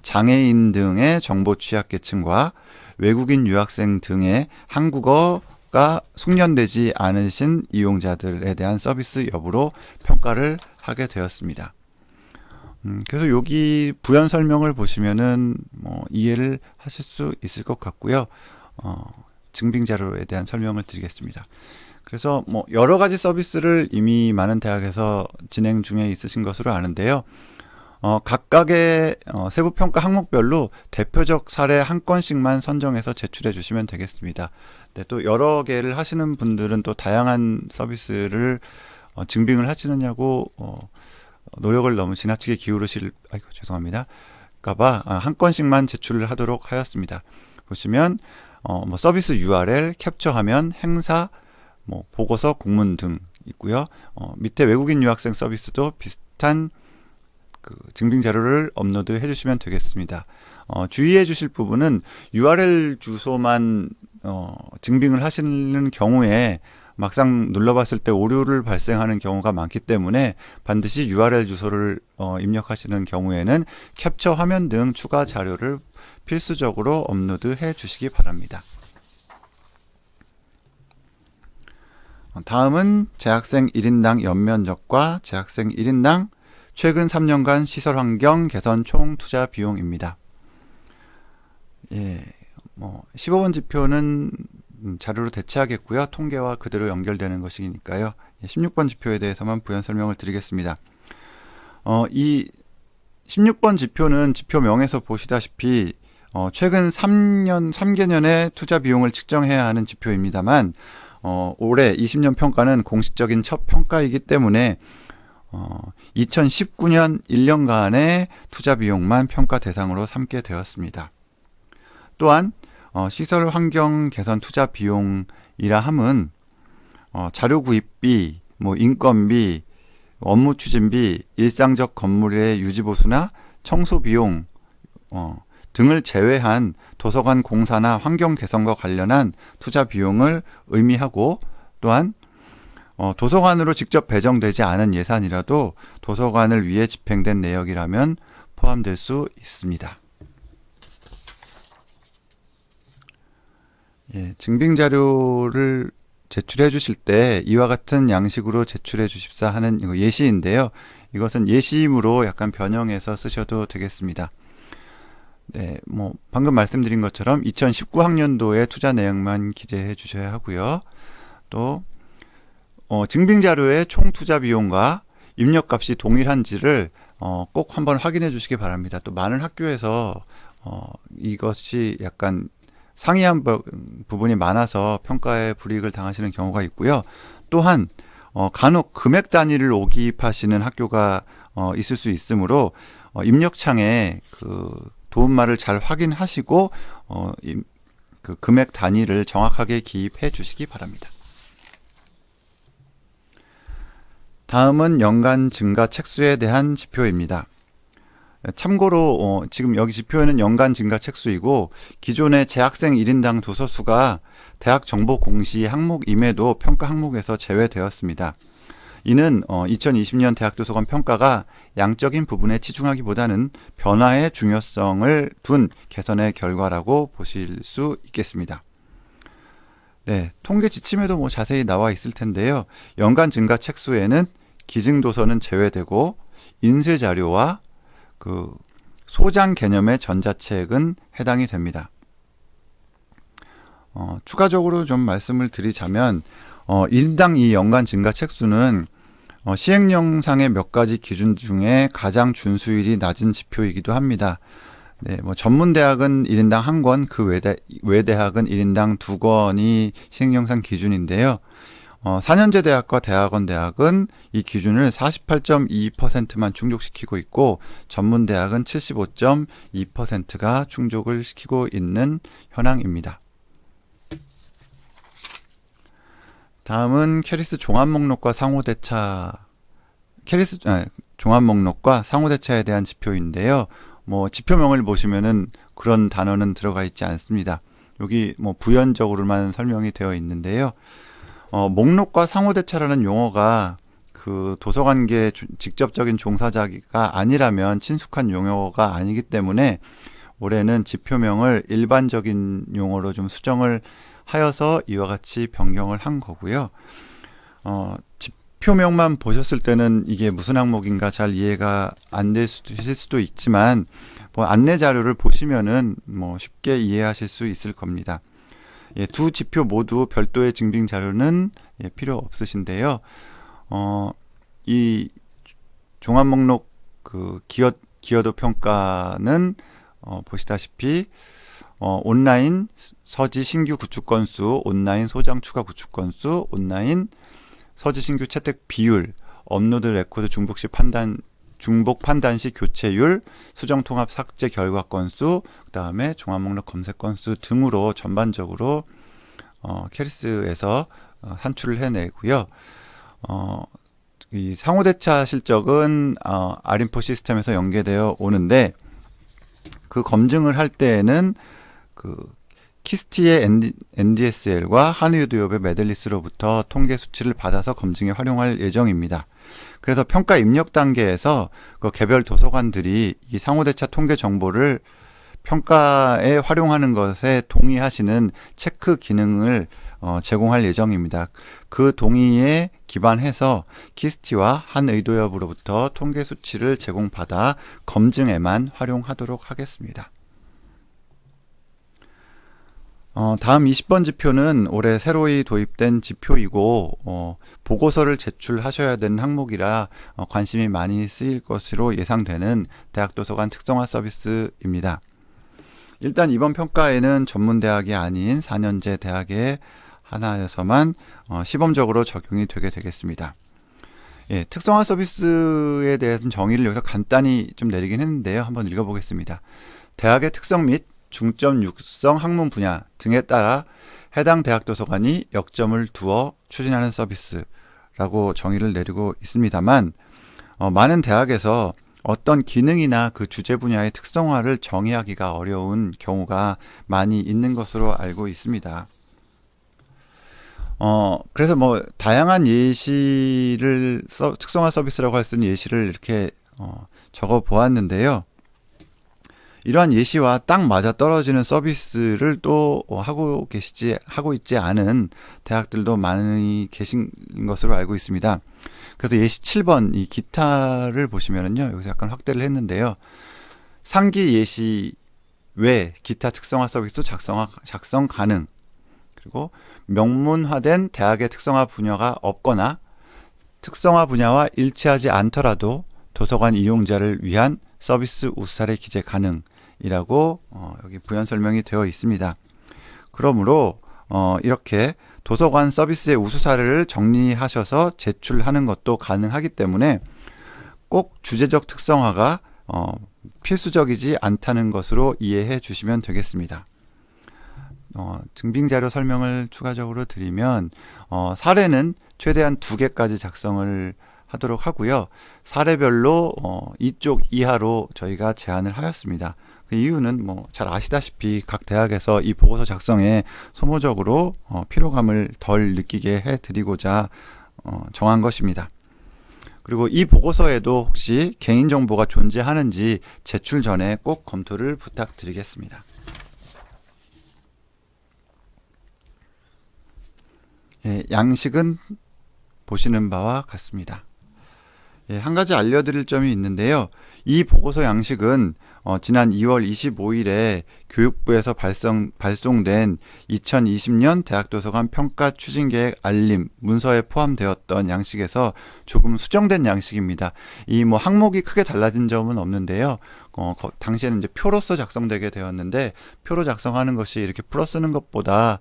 장애인 등의 정보 취약계층과 외국인 유학생 등의 한국어가 숙련되지 않으신 이용자들에 대한 서비스 여부로 평가를 하게 되었습니다. 그래서 여기 부연 설명을 보시면은 뭐 이해를 하실 수 있을 것 같고요. 증빙 자료에 대한 설명을 드리겠습니다. 그래서 뭐 여러 가지 서비스를 이미 많은 대학에서 진행 중에 있으신 것으로 아는데요. 각각의 세부 평가 항목별로 대표적 사례 한 건씩만 선정해서 제출해 주시면 되겠습니다. 네, 또 여러 개를 하시는 분들은 또 다양한 서비스를 증빙을 하시느냐고 노력을 너무 지나치게 기울이실, 아이고 죄송합니다. 까봐 한 건씩만 제출을 하도록 하였습니다. 보시면 뭐 서비스 URL, 캡처하면, 행사, 뭐 보고서, 공문 등 있고요. 밑에 외국인 유학생 서비스도 비슷한 그 증빙 자료를 업로드 해주시면 되겠습니다. 주의해 주실 부분은 URL 주소만 증빙을 하시는 경우에 막상 눌러봤을 때 오류를 발생하는 경우가 많기 때문에 반드시 URL 주소를 입력하시는 경우에는 캡처 화면 등 추가 자료를 필수적으로 업로드해 주시기 바랍니다. 다음은 재학생 1인당 연면적과 재학생 1인당 최근 3년간 시설 환경 개선 총 투자 비용입니다. 예, 15번 지표는 자료로 대체하겠고요. 통계와 그대로 연결되는 것이니까요. 16번 지표에 대해서만 부연 설명을 드리겠습니다. 이 16번 지표는 지표명에서 보시다시피 최근 3개년의 투자 비용을 측정해야 하는 지표입니다만 올해 20년 평가는 공식적인 첫 평가이기 때문에 2019년 1년간의 투자 비용만 평가 대상으로 삼게 되었습니다. 또한 시설 환경 개선 투자 비용이라 함은 자료 구입비, 뭐 인건비, 업무 추진비, 일상적 건물의 유지 보수나 청소 비용 등을 제외한 도서관 공사나 환경 개선과 관련한 투자 비용을 의미하고, 또한 도서관으로 직접 배정되지 않은 예산이라도 도서관을 위해 집행된 내역이라면 포함될 수 있습니다. 예, 증빙 자료를 제출해 주실 때 이와 같은 양식으로 제출해 주십사 하는 예시인데요. 이것은 예시임으로 약간 변형해서 쓰셔도 되겠습니다. 네, 뭐 방금 말씀드린 것처럼 2019학년도의 투자 내역만 기재해 주셔야 하고요. 또 증빙 자료의 총 투자 비용과 입력값이 동일한지를 꼭 한번 확인해 주시기 바랍니다. 또 많은 학교에서 이것이 약간 상이한 부분이 많아서 평가에 불이익을 당하시는 경우가 있고요. 또한 간혹 금액 단위를 오기입하시는 학교가 있을 수 있으므로 입력창에 그 도움말을 잘 확인하시고 그 금액 단위를 정확하게 기입해 주시기 바랍니다. 다음은 연간 증가 책수에 대한 지표입니다. 참고로 지금 여기 지표에는 연간 증가 책수이고 기존의 재학생 1인당 도서수가 대학 정보 공시 항목임에도 평가 항목에서 제외되었습니다. 이는 2020년 대학도서관 평가가 양적인 부분에 치중하기보다는 변화의 중요성을 둔 개선의 결과라고 보실 수 있겠습니다. 네, 통계 지침에도 뭐 자세히 나와 있을 텐데요. 연간 증가 책수에는 기증도서는 제외되고 인쇄 자료와 그 소장 개념의 전자책은 해당이 됩니다. 추가적으로 좀 말씀을 드리자면 1인당 이 연간 증가 책수는 시행령상의 몇 가지 기준 중에 가장 준수율이 낮은 지표이기도 합니다. 네, 뭐 전문대학은 1인당 1권, 그 외대학은 1인당 2권이 시행령상 기준인데요. 4년제 대학과 대학원 대학은 이 기준을 48.2%만 충족시키고 있고 전문대학은 75.2%가 충족을 시키고 있는 현황입니다. 다음은 캐리스 종합목록과 종합목록과 상호대차에 대한 지표인데요. 뭐 지표명을 보시면은 그런 단어는 들어가 있지 않습니다. 여기 뭐 부연적으로만 설명이 되어 있는데요. 목록과 상호대차라는 용어가 그 도서관계 직접적인 종사자가 아니라면 친숙한 용어가 아니기 때문에 올해는 지표명을 일반적인 용어로 좀 수정을 하여서 이와 같이 변경을 한 거고요. 지표명만 보셨을 때는 이게 무슨 항목인가 잘 이해가 안 되실 수도 있지만 뭐 안내 자료를 보시면은 뭐 쉽게 이해하실 수 있을 겁니다. 예, 두 지표 모두 별도의 증빙 자료는 필요 없으신데요. 이 종합 목록 그 기여도 평가는 보시다시피 온라인 서지 신규 구축 건수, 온라인 소장 추가 구축 건수, 온라인 서지 신규 채택 비율, 업로드 레코드 중복 판단 시 교체율, 수정 통합 삭제 결과 건수, 그 다음에 종합 목록 검색 건수 등으로 전반적으로 캐리스에서 산출을 해내고요. 이 상호 대차 실적은 아림포 시스템에서 연계되어 오는데 그 검증을 할 때에는 그 키스티의 NDSL과 한의유도협의 메들리스로부터 통계 수치를 받아서 검증에 활용할 예정입니다. 그래서 평가 입력 단계에서 그 개별 도서관들이 이 상호대차 통계 정보를 평가에 활용하는 것에 동의하시는 체크 기능을 제공할 예정입니다. 그 동의에 기반해서 키스티와 한의도협으로부터 통계 수치를 제공받아 검증에만 활용하도록 하겠습니다. 다음 20번 지표는 올해 새로이 도입된 지표이고 보고서를 제출하셔야 되는 항목이라 관심이 많이 쓰일 것으로 예상되는 대학도서관 특성화 서비스입니다. 일단 이번 평가에는 전문대학이 아닌 4년제 대학의 하나에서만 시범적으로 적용이 되게 되겠습니다. 예, 특성화 서비스에 대한 정의를 여기서 간단히 좀 내리긴 했는데요. 한번 읽어보겠습니다. 대학의 특성 및 중점 육성 학문 분야 등에 따라 해당 대학 도서관이 역점을 두어 추진하는 서비스라고 정의를 내리고 있습니다만 많은 대학에서 어떤 기능이나 그 주제 분야의 특성화를 정의하기가 어려운 경우가 많이 있는 것으로 알고 있습니다. 그래서 뭐 다양한 예시를 특성화 서비스라고 할 수 있는 예시를 이렇게 적어 보았는데요. 이러한 예시와 딱 맞아 떨어지는 서비스를 또 하고 있지 않은 대학들도 많이 계신 것으로 알고 있습니다. 그래서 예시 7번 이 기타를 보시면은요, 여기서 약간 확대를 했는데요. 상기 예시 외 기타 특성화 서비스도 작성 가능. 그리고 명문화된 대학의 특성화 분야가 없거나 특성화 분야와 일치하지 않더라도 도서관 이용자를 위한 서비스 우수사례 기재 가능이라고 여기 부연 설명이 되어 있습니다. 그러므로 이렇게 도서관 서비스의 우수사례를 정리하셔서 제출하는 것도 가능하기 때문에 꼭 주제적 특성화가 필수적이지 않다는 것으로 이해해 주시면 되겠습니다. 증빙자료 설명을 추가적으로 드리면 사례는 최대한 2개까지 작성을 하도록 하고요. 사례별로 2쪽 이하로 저희가 제한을 하였습니다. 그 이유는 뭐 잘 아시다시피 각 대학에서 이 보고서 작성에 소모적으로 피로감을 덜 느끼게 해드리고자 정한 것입니다. 그리고 이 보고서에도 혹시 개인정보가 존재하는지 제출 전에 꼭 검토를 부탁드리겠습니다. 예, 양식은 보시는 바와 같습니다. 예, 한 가지 알려드릴 점이 있는데요. 이 보고서 양식은 지난 2월 25일에 교육부에서 발송된 2020년 대학도서관 평가 추진계획 알림 문서에 포함되었던 양식에서 조금 수정된 양식입니다. 이 뭐 항목이 크게 달라진 점은 없는데요. 당시에는 이제 표로서 작성되게 되었는데 표로 작성하는 것이 이렇게 풀어 쓰는 것보다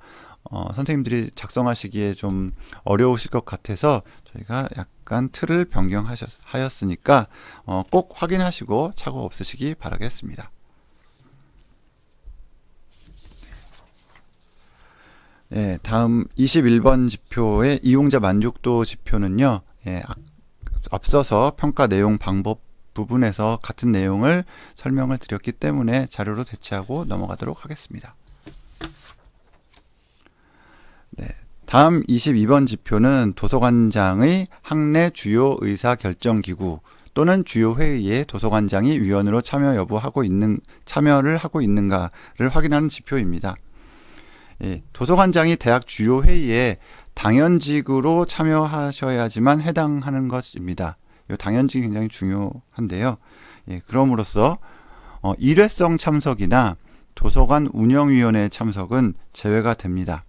선생님들이 작성하시기에 좀 어려우실 것 같아서 저희가 약간 틀을 변경하였으니까 꼭 확인하시고 착오 없으시기 바라겠습니다. 네, 다음 21번 지표의 이용자 만족도 지표는요. 예, 앞서서 평가 내용 방법 부분에서 같은 내용을 설명을 드렸기 때문에 자료로 대체하고 넘어가도록 하겠습니다. 네, 다음 22번 지표는 도서관장의 학내 주요 의사결정기구 또는 주요 회의에 도서관장이 위원으로 참여를 하고 있는가를 확인하는 지표입니다. 예, 도서관장이 대학 주요 회의에 당연직으로 참여하셔야지만 해당하는 것입니다. 이 당연직이 굉장히 중요한데요. 예, 그럼으로써 일회성 참석이나 도서관 운영위원회 참석은 제외가 됩니다.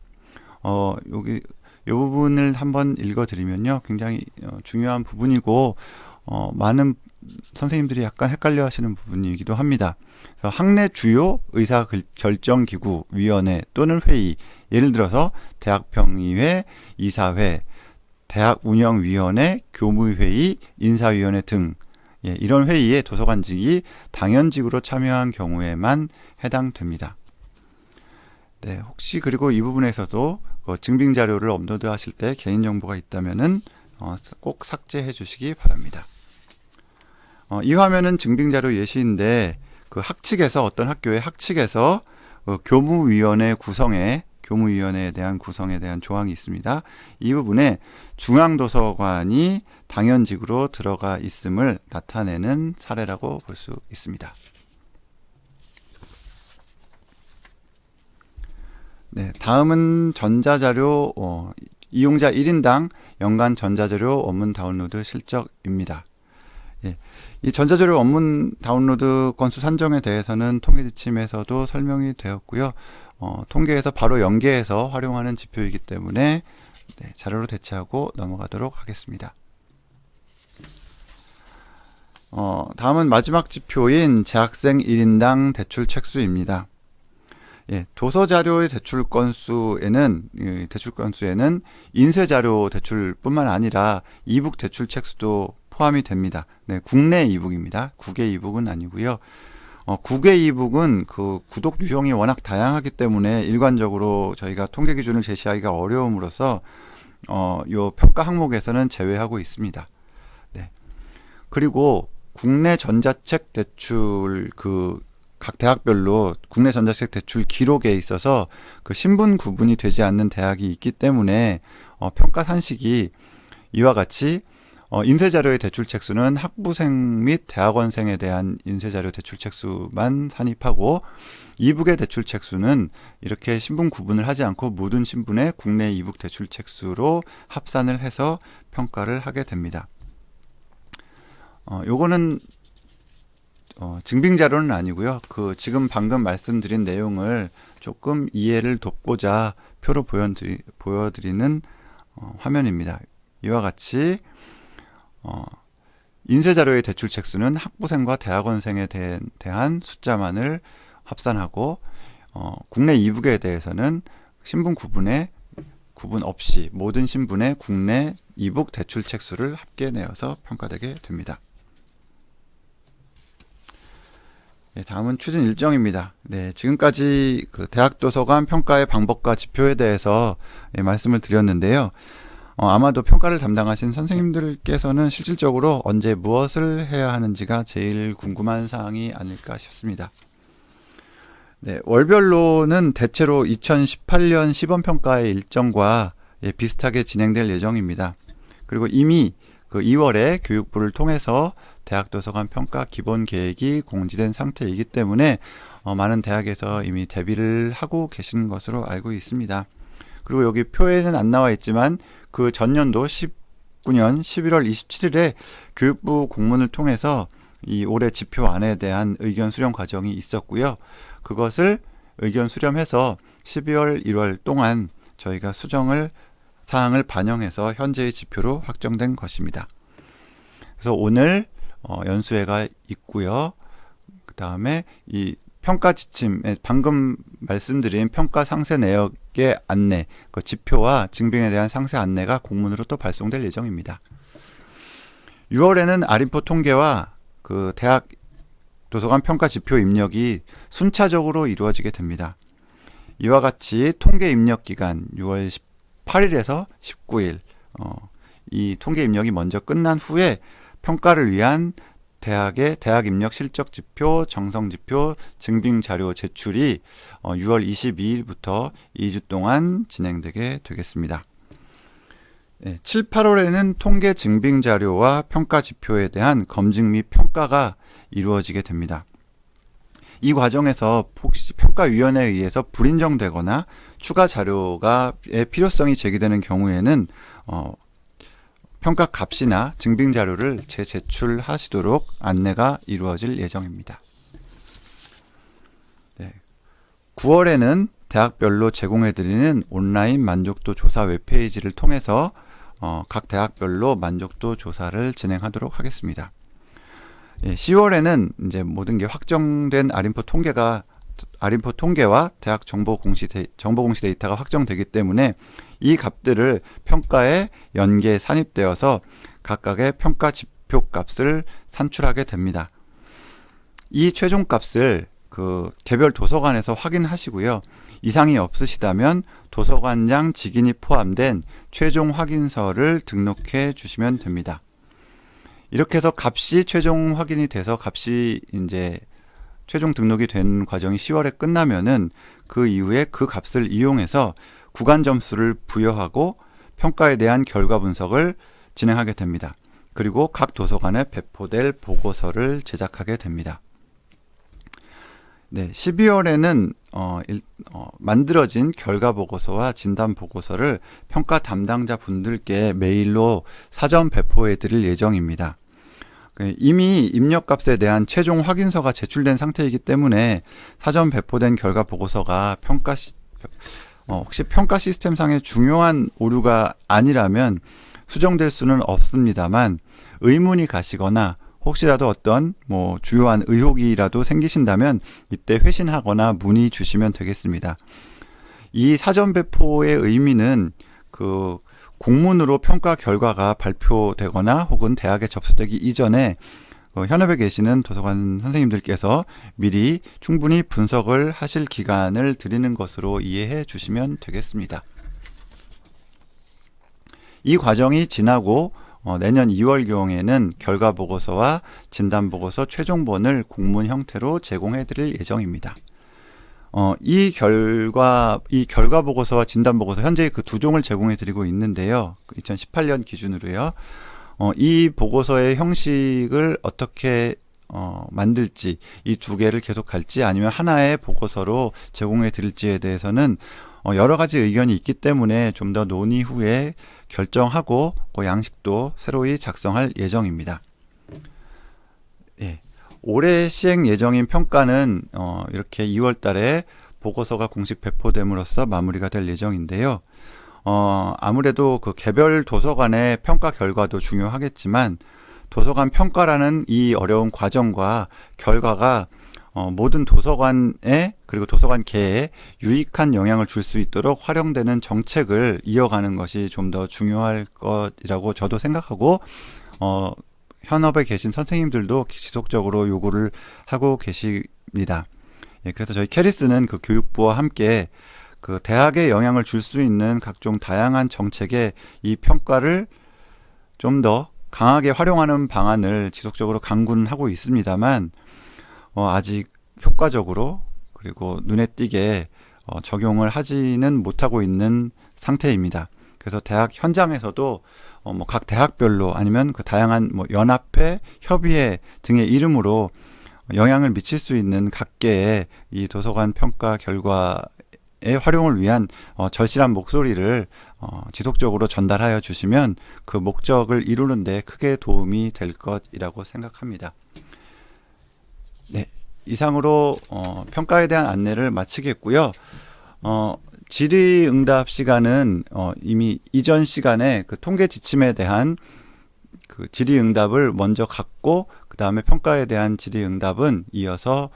여기 이 부분을 한번 읽어드리면요, 굉장히 중요한 부분이고 많은 선생님들이 약간 헷갈려 하시는 부분이기도 합니다. 그래서 학내 주요 의사결정기구 위원회 또는 회의, 예를 들어서 대학평의회, 이사회, 대학운영위원회, 교무회의, 인사위원회 등, 예, 이런 회의에 도서관직이 당연직으로 참여한 경우에만 해당됩니다. 네, 혹시 그리고 이 부분에서도 증빙 자료를 업로드 하실 때 개인정보가 있다면은 꼭 삭제해 주시기 바랍니다. 이 화면은 증빙 자료 예시인데, 그 학칙에서, 어떤 학교의 학칙에서 교무위원회에 대한 구성에 대한 조항이 있습니다. 이 부분에 중앙도서관이 당연직으로 들어가 있음을 나타내는 사례라고 볼 수 있습니다. 네, 다음은 전자자료 이용자 1인당 연간 전자자료 원문 다운로드 실적입니다. 예, 이 전자자료 원문 다운로드 건수 산정에 대해서는 통계지침에서도 설명이 되었고요. 통계에서 바로 연계해서 활용하는 지표이기 때문에 네, 자료로 대체하고 넘어가도록 하겠습니다. 다음은 마지막 지표인 재학생 1인당 대출 책수입니다. 예, 도서자료의 대출 건수에는 인쇄자료 대출뿐만 아니라 이북 대출 책수도 포함이 됩니다. 네, 국내 이북입니다. 국외 이북은 아니고요. 국외 이북은 그 구독 유형이 워낙 다양하기 때문에 일관적으로 저희가 통계 기준을 제시하기가 어려움으로써 요 평가 항목에서는 제외하고 있습니다. 네. 그리고 국내 전자책 대출 각 대학별로 국내 전자책 대출 기록에 있어서 그 신분 구분이 되지 않는 대학이 있기 때문에 평가 산식이 이와 같이 인쇄자료의 대출 책수는 학부생 및 대학원생에 대한 인쇄자료 대출 책수만 산입하고, 이북의 대출 책수는 이렇게 신분 구분을 하지 않고 모든 신분의 국내 이북 대출 책수로 합산을 해서 평가를 하게 됩니다. 요거는 증빙 자료는 아니고요. 지금 방금 말씀드린 내용을 조금 이해를 돕고자 표로 보여드리는 화면입니다. 이와 같이 인쇄자료의 대출 책수는 학부생과 대학원생에 대한 숫자만을 합산하고, 국내 이북에 대해서는 신분 구분 없이 모든 신분의 국내 이북 대출 책수를 합계 내어서 평가되게 됩니다. 네, 다음은 추진 일정입니다. 네, 지금까지 대학도서관 평가의 방법과 지표에 대해서 말씀을 드렸는데요. 아마도 평가를 담당하신 선생님들께서는 실질적으로 언제 무엇을 해야 하는지가 제일 궁금한 사항이 아닐까 싶습니다. 네, 월별로는 대체로 2018년 시범평가의 일정과 비슷하게 진행될 예정입니다. 그리고 이미 2월에 교육부를 통해서 대학도서관 평가 기본 계획이 공지된 상태이기 때문에 많은 대학에서 이미 대비를 하고 계시는 것으로 알고 있습니다. 그리고 여기 표에는 안 나와 있지만 그 전년도 19년 11월 27일에 교육부 공문을 통해서 이 올해 지표안에 대한 의견 수렴 과정이 있었고요. 그것을 의견 수렴해서 12월 1월 동안 저희가 사항을 반영해서 현재의 지표로 확정된 것입니다. 그래서 오늘 연수회가 있고요. 그 다음에 이 평가 지침에 방금 말씀드린 평가 상세 내역의 안내, 그 지표와 증빙에 대한 상세 안내가 공문으로 또 발송될 예정입니다. 6월에는 아림포 통계와 그 대학 도서관 평가 지표 입력이 순차적으로 이루어지게 됩니다. 이와 같이 통계 입력 기간 6월 18일에서 19일 이 통계 입력이 먼저 끝난 후에 평가를 위한 대학의 대학 입력 실적 지표, 정성 지표, 증빙 자료 제출이 6월 22일부터 2주 동안 진행되게 되겠습니다. 7, 8월에는 통계 증빙 자료와 평가 지표에 대한 검증 및 평가가 이루어지게 됩니다. 이 과정에서 혹시 평가위원회에 의해서 불인정되거나 추가 자료가 의 필요성이 제기되는 경우에는 평가 값이나 증빙 자료를 재제출하시도록 안내가 이루어질 예정입니다. 네. 9월에는 대학별로 제공해드리는 온라인 만족도 조사 웹페이지를 통해서 각 대학별로 만족도 조사를 진행하도록 하겠습니다. 10월에는 이제 모든 게 확정된 아림포 통계와 대학 정보 공시 데이터가 확정되기 때문에 이 값들을 평가에 연계 산입되어서 각각의 평가 지표 값을 산출하게 됩니다. 이 최종 값을 그 개별 도서관에서 확인하시고요. 이상이 없으시다면 도서관장 직인이 포함된 최종 확인서를 등록해 주시면 됩니다. 이렇게 해서 값이 최종 확인이 돼서 값이 이제 최종 등록이 된 과정이 10월에 끝나면은 그 이후에 그 값을 이용해서 구간 점수를 부여하고 평가에 대한 결과 분석을 진행하게 됩니다. 그리고 각 도서관에 배포될 보고서를 제작하게 됩니다. 네, 12월에는 만들어진 결과 보고서와 진단 보고서를 평가 담당자 분들께 메일로 사전 배포해 드릴 예정입니다. 이미 입력값에 대한 최종 확인서가 제출된 상태이기 때문에 사전 배포된 결과 보고서가 혹시 평가 시스템상의 중요한 오류가 아니라면 수정될 수는 없습니다만 의문이 가시거나 혹시라도 어떤 주요한 의혹이라도 생기신다면 이때 회신하거나 문의 주시면 되겠습니다. 이 사전 배포의 의미는 그 공문으로 평가 결과가 발표되거나 혹은 대학에 접수되기 이전에 현업에 계시는 도서관 선생님들께서 미리 충분히 분석을 하실 기간을 드리는 것으로 이해해 주시면 되겠습니다. 이 과정이 지나고 내년 2월경에는 결과 보고서와 진단 보고서 최종본을 공문 형태로 제공해 드릴 예정입니다. 이 결과 보고서와 진단 보고서 현재 그 두 종을 제공해 드리고 있는데요. 2018년 기준으로요. 이 보고서의 형식을 어떻게 만들지, 이 두 개를 계속 갈지 아니면 하나의 보고서로 제공해 드릴지에 대해서는 여러 가지 의견이 있기 때문에 좀 더 논의 후에 결정하고 그 양식도 새로이 작성할 예정입니다. 예. 올해 시행 예정인 평가는 이렇게 2월 달에 보고서가 공식 배포됨으로써 마무리가 될 예정인데요. 아무래도 그 개별 도서관의 평가 결과도 중요하겠지만 도서관 평가라는 이 어려운 과정과 결과가 모든 도서관에 그리고 도서관계에 유익한 영향을 줄 수 있도록 활용되는 정책을 이어가는 것이 좀 더 중요할 것이라고 저도 생각하고 현업에 계신 선생님들도 지속적으로 요구를 하고 계십니다. 예, 그래서 저희 캐리스는 그 교육부와 함께 그 대학에 영향을 줄 수 있는 각종 다양한 정책에 이 평가를 좀 더 강하게 활용하는 방안을 지속적으로 강구하고 있습니다만 아직 효과적으로 그리고 눈에 띄게 적용을 하지는 못하고 있는 상태입니다. 그래서 대학 현장에서도 각 대학별로 아니면 그 다양한 연합회, 협의회 등의 이름으로 영향을 미칠 수 있는 각계의 이 도서관 평가 결과의 활용을 위한 절실한 목소리를 지속적으로 전달하여 주시면 그 목적을 이루는 데 크게 도움이 될 것이라고 생각합니다. 네, 이상으로 평가에 대한 안내를 마치겠고요. 질의응답 시간은 이미 이전 시간에 그 통계 지침에 대한 그 질의응답을 먼저 갖고 그 다음에 평가에 대한 질의응답은 이어서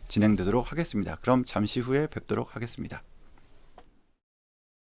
진행되도록 하겠습니다. 그럼 잠시 후에 뵙도록 하겠습니다.